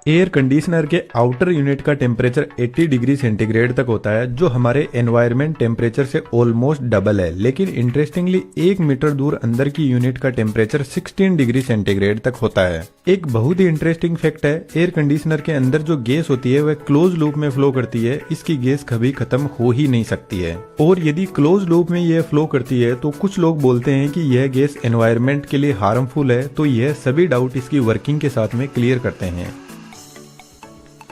Air conditioner के outer unit का temperature 80 degree centigrade तक होता है, जो हमारे एनवायरनमेंट टेम्परेचर से ऑलमोस्ट डबल है। लेकिन इंटरेस्टिंगली 1 मीटर दूर अंदर की यूनिट का टेम्परेचर 16 डिग्री सेंटीग्रेड तक होता है। एक बहुत ही इंटरेस्टिंग फैक्ट है, एयर कंडीशनर के अंदर जो गैस होती है वह क्लोज लूप में फ्लो करती है। इसकी गैस कभी खत्म हो ही नहीं सकती है, और यदि क्लोज लूप में यह फ्लो करती है तो कुछ लोग बोलते हैं कि यह गैस एनवायरनमेंट के लिए हार्मफुल है। तो यह सभी डाउट इसकी वर्किंग के साथ में क्लियर करते हैं।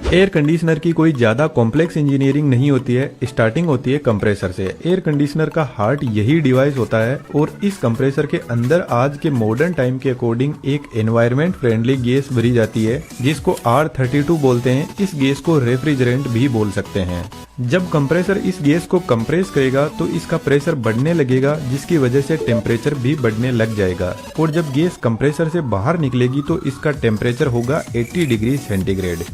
एयर कंडीशनर की कोई ज्यादा कॉम्प्लेक्स इंजीनियरिंग नहीं होती है, स्टार्टिंग होती है कंप्रेसर से। एयर कंडीशनर का हार्ट यही डिवाइस होता है, और इस कंप्रेसर के अंदर आज के मॉडर्न टाइम के अकॉर्डिंग एक एनवायरनमेंट फ्रेंडली गैस भरी जाती है, जिसको R32 बोलते हैं। इस गैस को रेफ्रिजरेंट भी बोल सकते हैं। जब कंप्रेसर इस गैस को कंप्रेस करेगा तो इसका प्रेशर बढ़ने लगेगा, जिसकी वजह से टेम्परेचर भी बढ़ने लग जाएगा, और जब गैस कंप्रेसर से बाहर निकलेगी तो इसका टेम्परेचर होगा 80 डिग्री सेंटीग्रेड।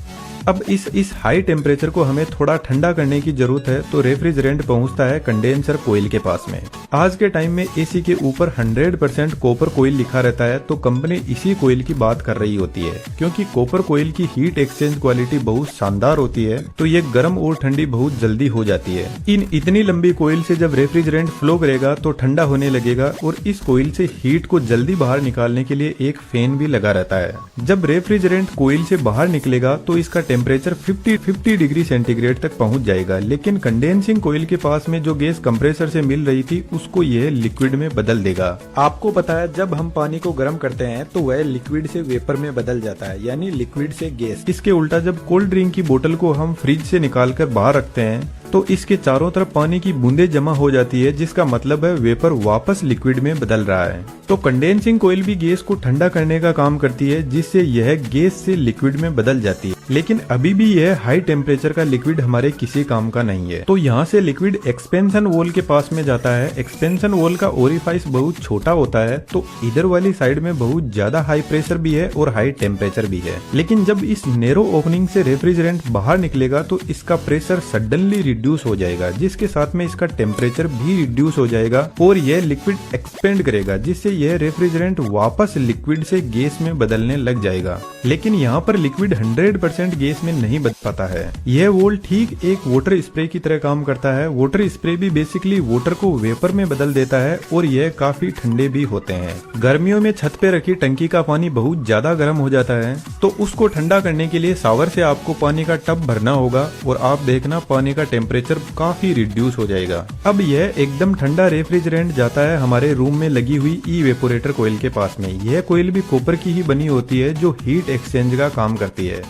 अब इस हाई टेम्परेचर को हमें थोड़ा ठंडा करने की जरूरत है, तो रेफ्रिजरेंट पहुंचता है कंडेंसर कोयल के पास में। आज के टाइम में एसी के ऊपर 100% कॉपर कोयल लिखा रहता है, तो कंपनी इसी कोयल की बात कर रही होती है, क्योंकि कॉपर कोयल की हीट एक्सचेंज क्वालिटी बहुत शानदार होती है, तो ये गर्म और ठंडी बहुत जल्दी हो जाती है। इतनी लंबी कोयल से जब रेफ्रिजरेंट फ्लो करेगा तो ठंडा होने लगेगा, और इस कोयल से हीट को जल्दी बाहर निकालने के लिए एक फैन भी लगा रहता है। जब रेफ्रिजरेंट कोयल से बाहर निकलेगा तो इसका टेम्परेचर 50 डिग्री सेंटीग्रेड तक पहुंच जाएगा। लेकिन कंडेंसिंग कोयल के पास में जो गैस कंप्रेसर से मिल रही थी उसको यह लिक्विड में बदल देगा। आपको पता है, जब हम पानी को गर्म करते हैं तो वह लिक्विड से वेपर में बदल जाता है, यानी लिक्विड से गैस। इसके उल्टा जब कोल्ड ड्रिंक की बोतल को हम फ्रिज से निकाल कर बाहर रखते हैं तो इसके चारों तरफ पानी की बूंदें जमा हो जाती है, जिसका मतलब है वेपर वापस लिक्विड में बदल रहा है। तो कंडेंसिंग कोयल भी गैस को ठंडा करने का काम करती है, जिससे यह गैस से लिक्विड में बदल जाती है। लेकिन अभी भी यह हाई टेम्परेचर का लिक्विड हमारे किसी काम का नहीं है। तो यहाँ से लिक्विड एक्सपेंशन वॉल के पास में जाता है। एक्सपेंशन वॉल का ओरिफाइस बहुत छोटा होता है, तो इधर वाली साइड में बहुत ज्यादा हाई प्रेशर भी है और हाई टेम्परेचर भी है। लेकिन जब इस नैरो ओपनिंग से रेफ्रिजरेंट बाहर निकलेगा तो इसका प्रेशर सडनली रिड्यूस हो जाएगा, जिसके साथ में इसका टेम्परेचर भी रिड्यूस हो जाएगा, और यह लिक्विड एक्सपेंड करेगा, जिससे यह रेफ्रिजरेंट वापस लिक्विड से गैस में बदलने लग जाएगा। लेकिन यहाँ पर लिक्विड 100% गैस में नहीं बदल पाता है। यह वॉल ठीक एक वाटर स्प्रे की तरह काम करता है। वाटर स्प्रे भी बेसिकली वाटर को वेपर में बदल देता है, और यह काफी ठंडे भी होते हैं। गर्मियों में छत पे रखी टंकी का पानी बहुत ज्यादा गर्म हो जाता है, तो उसको ठंडा करने के लिए शावर से आपको पानी का टब भरना होगा, और आप देखना पानी का टेम्परेचर काफी रिड्यूस हो जाएगा। अब यह एकदम ठंडा रेफ्रिजरेंट जाता है हमारे रूम में लगी हुई इवेपोरेटर कोयल के पास में। यह कोयल भी कॉपर की ही बनी होती है, जो हीट एक्सचेंज का काम करती है।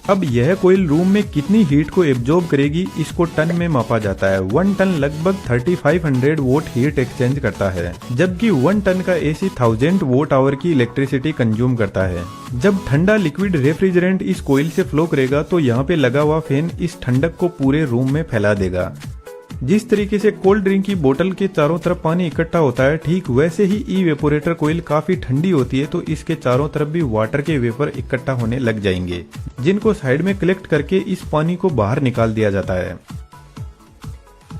अब यह कोयल रूम में कितनी हीट को एब्जॉर्ब करेगी, इसको टन में मापा जाता है। 1 टन लगभग 3500 वोट हीट एक्सचेंज करता है, जबकि 1 टन का एसी 1000 वोट आवर की इलेक्ट्रिसिटी कंज्यूम करता है। जब ठंडा लिक्विड रेफ्रिजरेंट इस कोयल से फ्लो करेगा तो यहाँ पे लगा हुआ फैन इस ठंडक को पूरे रूम में फैला देगा। जिस तरीके से कोल्ड ड्रिंक की बोतल के चारों तरफ पानी इकट्ठा होता है, ठीक वैसे ही इवेपोरेटर कोयल काफी ठंडी होती है, तो इसके चारों तरफ भी वाटर के वेपर इकट्ठा होने लग जाएंगे, जिनको साइड में कलेक्ट करके इस पानी को बाहर निकाल दिया जाता है।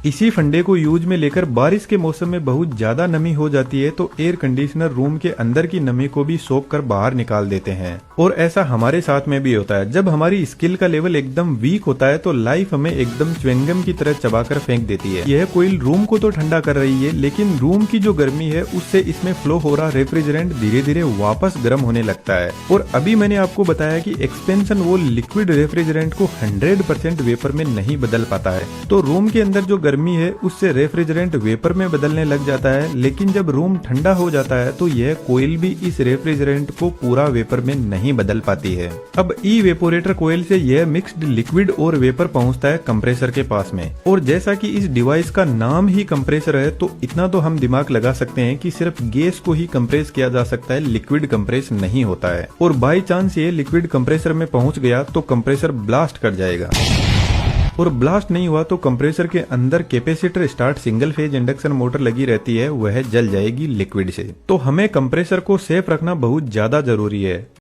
इसी फंडे को यूज में लेकर बारिश के मौसम में बहुत ज्यादा नमी हो जाती है, तो एयर कंडीशनर रूम के अंदर की नमी को भी सोख कर बाहर निकाल देते हैं। और ऐसा हमारे साथ में भी होता है। जब हमारी स्किल का लेवल एकदम वीक होता है तो लाइफ हमें एकदम च्युइंगम की तरह चबाकर फेंक देती है। यह कोयल रूम को तो ठंडा कर रही है, लेकिन रूम की जो गर्मी है उससे इसमें फ्लो हो रहा रेफ्रिजरेंट धीरे धीरे वापस गर्म होने लगता है। और अभी मैंने आपको बताया कि एक्सपेंशन वॉल लिक्विड रेफ्रिजरेंट को 100% वेपर में नहीं बदल पाता है, तो रूम के अंदर जो गर्मी है उससे रेफ्रिजरेंट वेपर में बदलने लग जाता है। लेकिन जब रूम ठंडा हो जाता है तो यह कोयल भी इस रेफ्रिजरेंट को पूरा वेपर में नहीं बदल पाती है। अब इवेपोरेटर कोयल से यह मिक्स्ड लिक्विड और वेपर पहुंचता है कंप्रेसर के पास में, और जैसा कि इस डिवाइस का नाम ही कंप्रेसर है, तो इतना तो हम दिमाग लगा सकते हैं कि सिर्फ गैस को ही कंप्रेस किया जा सकता है, लिक्विड कंप्रेस नहीं होता है। और बाई चांस ये लिक्विड कंप्रेसर में पहुंच गया तो कंप्रेसर ब्लास्ट कर जाएगा, और ब्लास्ट नहीं हुआ तो कंप्रेसर के अंदर capacitor start single phase induction motor लगी रहती है, वह जल जाएगी लिक्विड से। तो हमें कंप्रेसर को सेफ रखना बहुत ज्यादा जरूरी है।